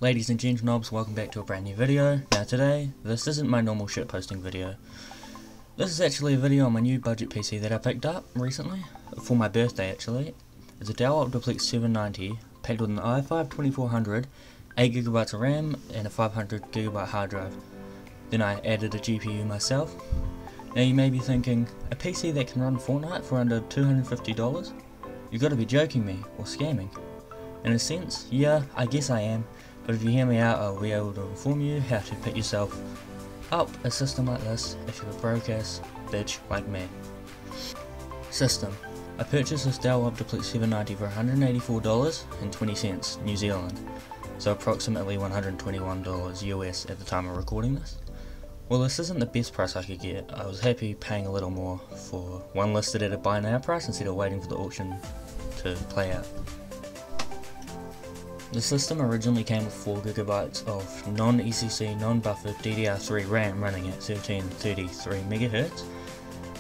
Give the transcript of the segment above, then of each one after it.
Ladies and gentleknobs, welcome back to a brand new video. Now today, this isn't my normal shit posting video. This is actually a video on my new budget PC that I picked up recently, for my birthday actually. It's a Dell Optiplex 790, packed with an i5-2400, 8GB of RAM, and a 500GB hard drive. Then I added a GPU myself. Now you may be thinking, a PC that can run Fortnite for under $250? You've got to be joking me, or scamming. In a sense, yeah, I guess I am. But if you hear me out, I'll be able to inform you how to pick yourself up a system like this if you're a broke ass bitch like me. System. I purchased this Dell Optiplex 790 for $184.20 New Zealand, so approximately $121 US at the time of recording this. Well, this isn't the best price I could get. I was happy paying a little more for one listed at a buy now price instead of waiting for the auction to play out. The system originally came with 4GB of non-ECC, non-buffered DDR3 RAM running at 1333MHz,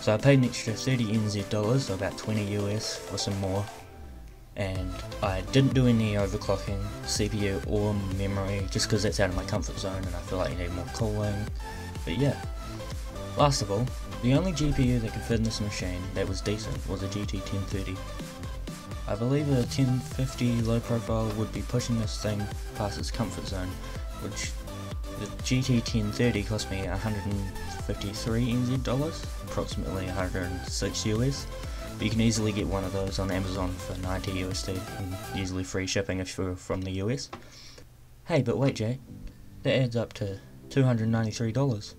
so I paid an extra 30 NZ dollars, so about 20 US for some more, and I didn't do any overclocking, CPU or memory, just because that's out of my comfort zone and I feel like you need more cooling, but yeah. Last of all, the only GPU that could fit in this machine that was decent was a GT 1030. I believe a 1050 low profile would be pushing this thing past its comfort zone, which the GT 1030 cost me 153 NZ dollars, approximately 106 US, but you can easily get one of those on Amazon for 90 USD, and usually free shipping if you're from the US. Hey, but wait Jay, that adds up to $293.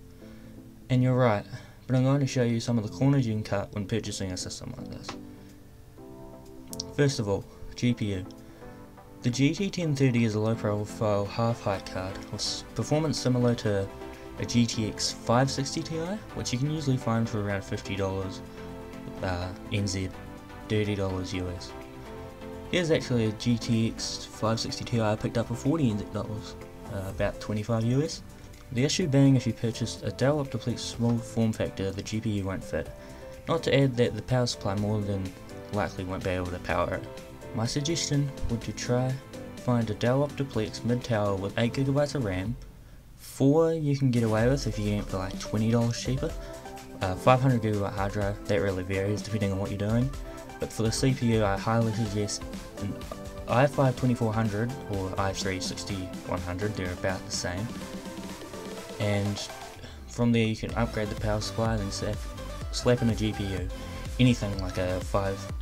And you're right, but I'm going to show you some of the corners you can cut when purchasing a system like this. First of all, GPU. The GT 1030 is a low profile half height card with performance similar to a GTX 560 Ti, which you can usually find for around $50 NZ, $30 US. Here's actually a GTX 560 Ti I picked up for 40 NZ dollars, about 25 US. The issue being, if you purchased a Dell Optiplex small form factor, the GPU won't fit. Not to add that the power supply more than likely won't be able to power it. My suggestion would to try find a Dell Optiplex mid-tower with 8GB of RAM. 4 you can get away with if you get it for like $20 cheaper. 500GB hard drive, that really varies depending on what you're doing. But for the CPU, I highly suggest an i5-2400 or i3-6100, they're about the same. And from there you can upgrade the power supply and then slap in a GPU. Anything like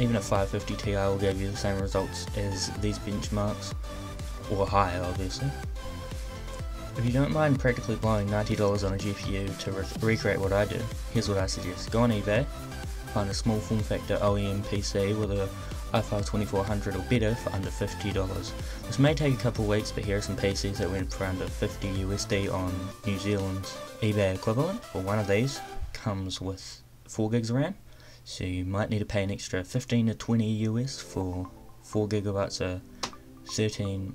even a 550 Ti will give you the same results as these benchmarks, or higher obviously. If you don't mind practically blowing $90 on a GPU to recreate what I do, here's what I suggest. Go on eBay, find a small form factor OEM PC with a i5-2400 or better for under $50. This may take a couple of weeks, but here are some PCs that went for under 50 USD on New Zealand's eBay equivalent. Well, one of these comes with 4GB of RAM. So you might need to pay an extra 15 to 20 US for 4GB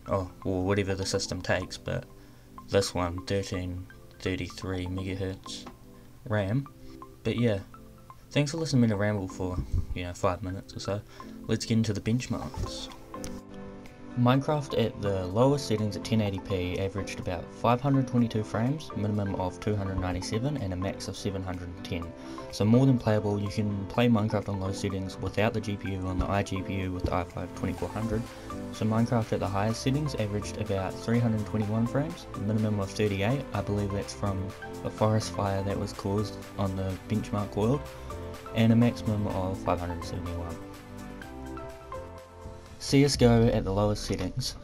of or whatever the system takes, but this one 1333 MHz RAM. But yeah, thanks for listening to me ramble for 5 minutes or so. Let's get into the benchmarks. Minecraft at the lowest settings at 1080p averaged about 522 frames, minimum of 297 and a max of 710. So more than playable. You can play Minecraft on low settings without the GPU on the iGPU with the i5-2400. So Minecraft at the highest settings averaged about 321 frames, minimum of 38. I believe that's from a forest fire that was caused on the benchmark world, and a maximum of 571. CSGO at the lowest settings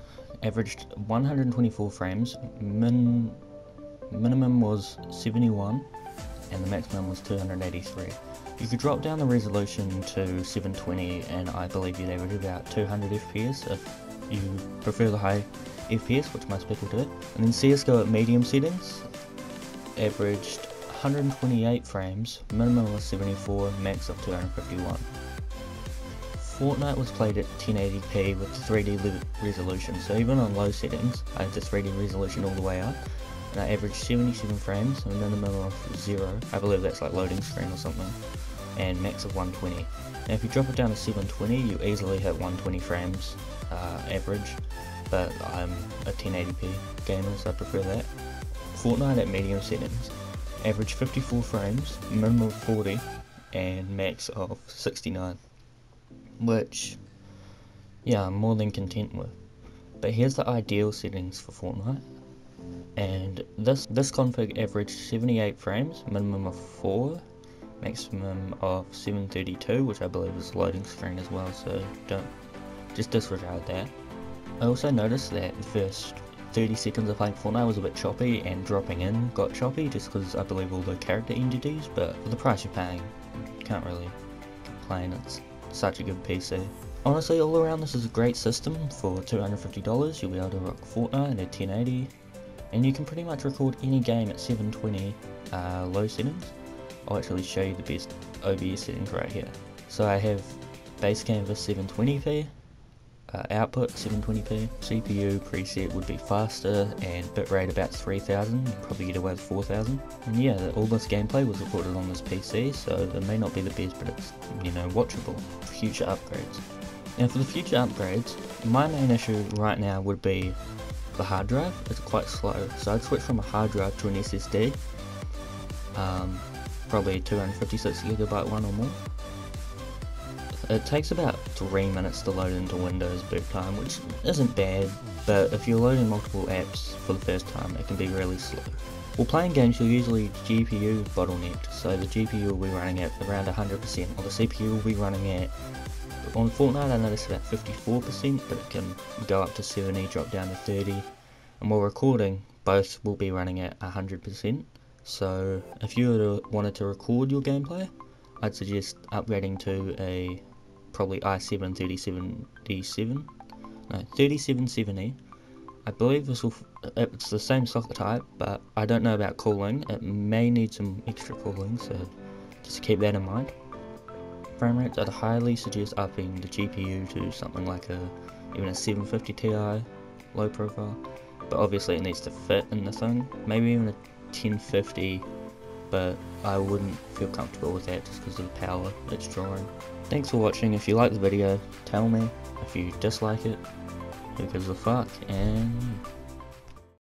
averaged 124 frames, minimum was 71 and the maximum was 283. You could drop down the resolution to 720 and I believe you'd average about 200 FPS if you prefer the high FPS, which most people do. And then CSGO at medium settings averaged 128 frames, minimum was 74, max of 251. Fortnite was played at 1080p with 3D resolution, so even on low settings I had the 3D resolution all the way up, and I averaged 77 frames, a minimum of 0, I believe that's like loading screen or something, and max of 120. Now if you drop it down to 720 you easily hit 120 frames average, but I'm a 1080p gamer, so I prefer that. Fortnite at medium settings, average 54 frames, minimum of 40, and max of 69, which, yeah, I'm more than content with. But here's the ideal settings for Fortnite, and this config averaged 78 frames, minimum of 4, maximum of 732, which I believe is loading screen as well, so just disregard that. I also noticed that the first 30 seconds of playing Fortnite was a bit choppy, and dropping in got choppy just because I believe all the character entities, but for the price you're paying, you can't really complain. It's such a good PC. Honestly, all around this is a great system. For $250 you'll be able to rock Fortnite at 1080, and you can pretty much record any game at 720 low settings. I'll actually show you the best OBS settings right here. So I have base canvas 720p, output 720p, CPU preset would be faster, and bitrate about 3000, you probably get away with 4000. And yeah, all this gameplay was recorded on this PC, so it may not be the best, but it's, you know, watchable for future upgrades. And for the future upgrades, my main issue right now would be the hard drive. It's quite slow, so I'd switch from a hard drive to an SSD, probably 256GB one or more. It takes about 3 minutes to load into Windows boot time, which isn't bad, but if you're loading multiple apps for the first time, it can be really slow. While playing games, you're usually GPU bottlenecked, so the GPU will be running at around 100%, or the CPU will be running at, on Fortnite I noticed about 54%, but it can go up to 70, drop down to 30, and while recording, both will be running at 100%, so if you wanted to record your gameplay, I'd suggest upgrading to a probably i7 3770. I believe it's the same socket type, but I don't know about cooling. It may need some extra cooling, so just keep that in mind. Frame rates, I'd highly suggest upping the GPU to something like even a 750 Ti low profile, but obviously it needs to fit in the thing. Maybe even a 1050, but I wouldn't feel comfortable with that just because of the power it's drawing. Thanks for watching. If you like the video, tell me. If you dislike it, who gives a fuck, and